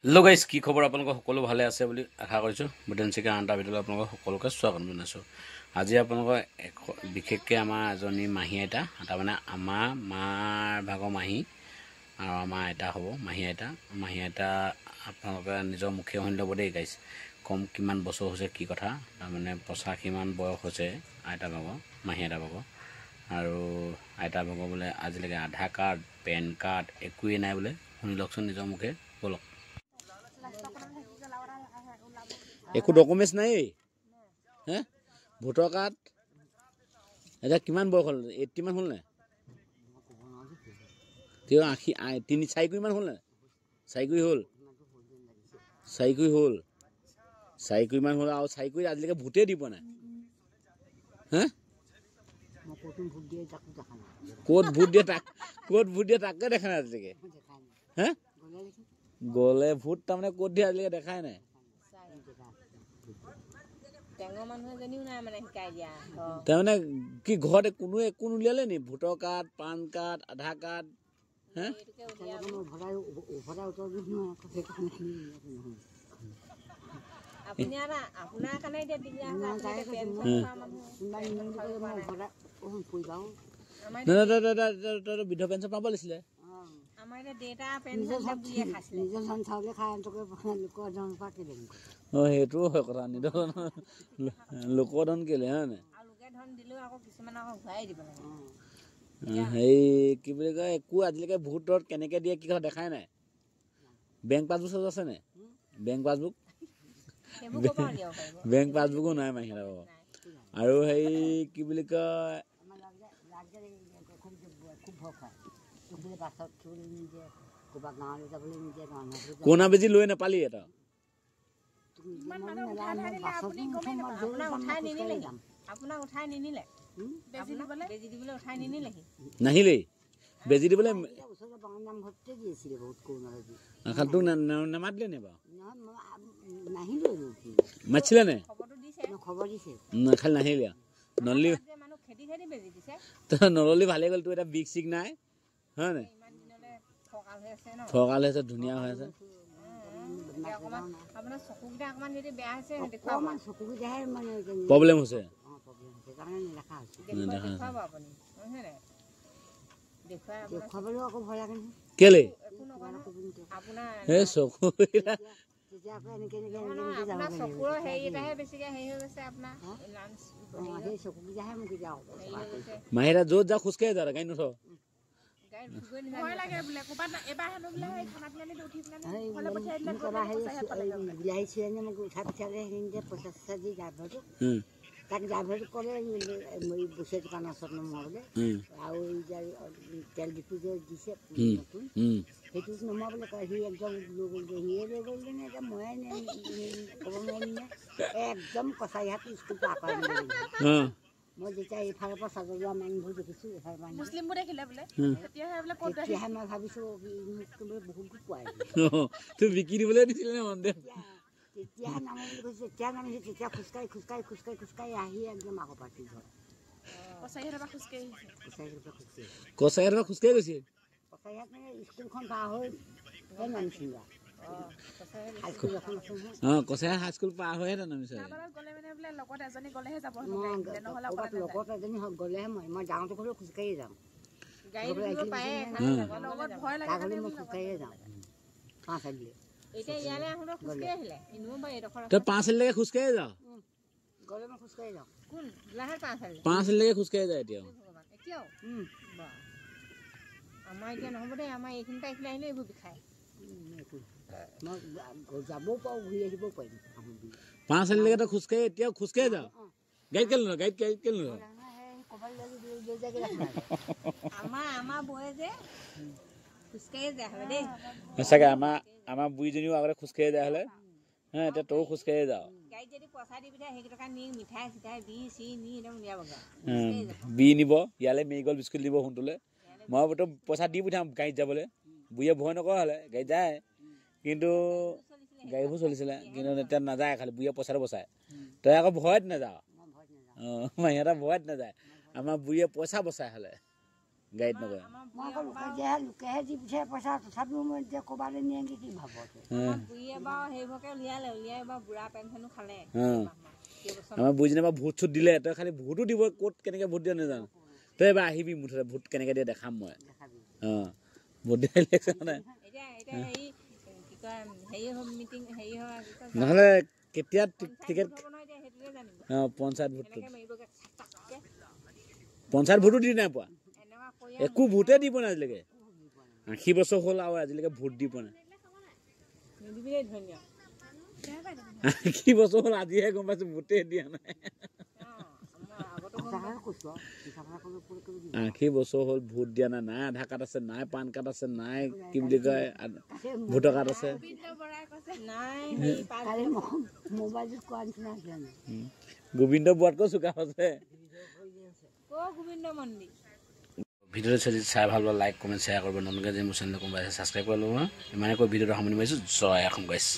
Hello' guys, কি খবৰ? আপোনালোকৰ সকলো ভালে আছে বুলি আশা কৰিছোঁ। বুটেনচিকা আনটা ভিতৰত আপোনালোকৰ সকলোকে স্বাগতম জনাইছোঁ। আজি আপোনালোকৰ বিশেষকৈ আমাৰ এজনী মাহী আইতা, তাৰমানে আমাৰ মাৰ ভাগৰ মাহী আৰু আমাৰ আইতা হ'ব মাহী আইতা আপোনালোকে নিজৰ মুখে শুনি ল'ব দেই গাইজ। কম কিমান বছৰ হৈছে, কি কথা, তাৰমানে 85 মান বয়স হৈছে আইতা ভাগৰ, মাহী আইতা ভাগৰ। আৰু আইতা ভাগৰ বোলে আজিলৈকে আধাৰ কাৰ্ড, পেন কাৰ্ড একোৱেই নাই বোলে। শুনি লওকচোন নিজৰ মুখে, ব'লক। একো ডকুমেণ্টছ নাই হে, ভোটাৰ কাৰ্ড এতিয়া কিমান বয়স হ'ল? 80 মান হ'ল নাই? তেওঁ 4 মান হ'ল নাই? 4 হ'ল, 4 মান হ'ল। আৰু 4 আজিলৈকে ভোটেই দিব নাই হে। ক'ত ভোট দিয়ে তাকে দেখা নাই আজিলৈকে হে। গ'লে ভোট তাৰমানে ক'ত দিয়ে আজিলৈকে দেখাই নাই। তাৰমানে কি ঘৰত কোনো একো নুলিয়ালে নি? ভোটাৰ কাৰ্ড, পান কাৰ্ড, আধাৰ কাৰ্ড হে? বৃদ্ধ পেঞ্চন পাব লাগিছিলে। সেইটো হয় কথা, লোকৰ ধন কেলে হয় নাই? হেৰি কি বুলি কয়, একো আজিলৈকে ভোটত কেনেকে দিয়ে কি কথা দেখাই নাই। বেংক পাছবুক চাবুক আছে নাই? বেংক পাছবুকো নাই মাহী। আৰু হেৰি কি বুলি কয়, কৰোণা বেজি লৈ নাপালি এটা? নাহিলেই বেজি দিবলৈ? তোক নামাতিলে নে বাৰু? মাতিছিলে নে? খালি নাহিলে নললি। নললি ভালে গ'ল, তোৰ এটা বিষ চিক নাই হয় নাই? ফৰকাল হৈছে, ধুনীয়া হৈ আছে। প্ৰব্লেম হৈছে কেলে? চকু মাহিৰা য'ত যা খোজকাঢ়ি যা, গাড়ী নথ। তাক ড্ৰাইভাৰটো ক'লে বছৰ দোকানৰ ওচৰত নমাবলৈ, আৰু তেল ডিপু যে দিছে নতুন, সেইটোত নমাবলৈ কয়। সি একদম সিয়ে লৈ গ'ল নে এতিয়া ময়ে ক'ব নোৱাৰিম নে। একদম কছাৰীহাট স্কুলটো আকৌ মই যেতিয়া এইফালৰ পৰা চাব যোৱা মানুহবোৰ দেখিছোঁ, এফালৰ পৰা তেতিয়াহে মই ভাবিছোঁ বহুত পোৱাই বিকি দিবলৈ দিছিলে নে মন দে। তেতিয়াহে নামো বুলি কৈছে, তেতিয়া নামিছে, তেতিয়া খোজকাঢ়ি আহি একদম আকৌ পাতি ঘৰ কছাৰীহাটৰ পৰা খোজকাঢ়ি গৈছে। কছাৰীহাট মানে স্কুলখন পাৰ হৈ নামিছিল। কছাৰীহাট হাইস্কুল পাৰ হৈহে নামিছে। লগত এজনী গ'লেহে মই ডাঙৰটো ঘৰলৈ খোজকাঢ়িয়ে যাওঁ। মই খোজকাঢ়িয়ে যাওঁ। 5 আলিলৈকে খোজকাঢ়ি যাওঁ। গ'লে মই খোজকাঢ়ি যাওঁ। 5 আলিলৈকে খোজকাঢ়ি যায় এতিয়াও। আমাৰ এতিয়া নহ'ব দেই, আমাৰ এইখিনি পৰা এইখিনি আহিলে এইবোৰ বিষায়। মই যাবও পাৰোঁ, ঘূৰি আহিবও পাৰিম। 5 আলিলৈকে তই খোজকাঢ়ি এতিয়াও খোজকাঢ়ি যাওঁ। গাড়ীত কেলে নহয়? আমাৰ বয়ে যে খোজকাঢ়ি যায় হয় দেই। সঁচাকে আমাৰ বুঢ়ীজনীও আগতে খোজকাঢ়ি যায় হ'লে হা, এতিয়া তইও খোজকাঢ়ি যাওঁ। গাড়ীত যদি পইচা দি পঠিয়াই সেইকেইটকা নি মিঠাই চিঠাই নি একদম বি নিব ইয়ালৈ মেৰিগল বিস্কুট দিব সোণটোলৈ। মই বোলো পইচা দি পঠিয়াম গাড়ীত যাবলৈ। বুঢ়ীয়ে ভয় নকৰা হ'লে গাড়ীত যায়, কিন্তু গাড়ীবোৰ চলিছিলে, কিন্তু এতিয়া নাযায়। খালি বুঢ়ীয়ে পইচাটো বচায়, তই আকৌ ভয়ত নাযাওঁ। সিহঁতে ভয়ত নাযায়, আমাৰ বুঢ়ীয়ে পইচা বচাই হ'লে। গাড়ীত নগৈ মই আকৌ লোকেহে দি পঠিয়াই পইচা তথাপিও মই এতিয়া ক'ৰবালৈ নিয়েগৈ কি ভাব আমাৰ বুজিনে বা ভোট চোট দিলে তই খালি ভোটো দিব ক'ত কেনেকৈ ভোট দিয়ে নাজানো তই এবাৰ আহিবি মুঠতে ভোট কেনেকৈ দিয়ে দেখাম মই ভোট দিয়া ইলেকশ্যন নহ'লে কেতিয়া টিকেট পঞ্চায়ত ভোটো দি নাই পোৱা একো ভোটে দি পোৱা নাই আজিলৈকে 80 বছৰ হ'ল আৰু আজিলৈকে ভোট দি পোৱা নাই 80 বছৰ হ'ল আজিহে গম পাইছোঁ ভোটে দিয়া নাই 80 বছৰ হ'ল ভোট দিয়া নাই নাই আধাৰ কাৰ্ড আছে নাই পান কাৰ্ড আছে নাই কি বুলি কয় ভোটাৰ কাৰ্ড আছে গোবিন্দ বৰাতকৈ চোকা হৈছে ভিডিঅ'টো চাই ভাল পালে লাইক কমেণ্ট শ্বেয়াৰ কৰিব নতুনকৈ যে মোৰ চেনেলটো কোনোবাই ছাবস্ক্ৰাইব কৰি ল'ব ইমানে কৈ ভিডিঅ'টো সামৰণি মাৰিছোঁ জয় অসম গাইছ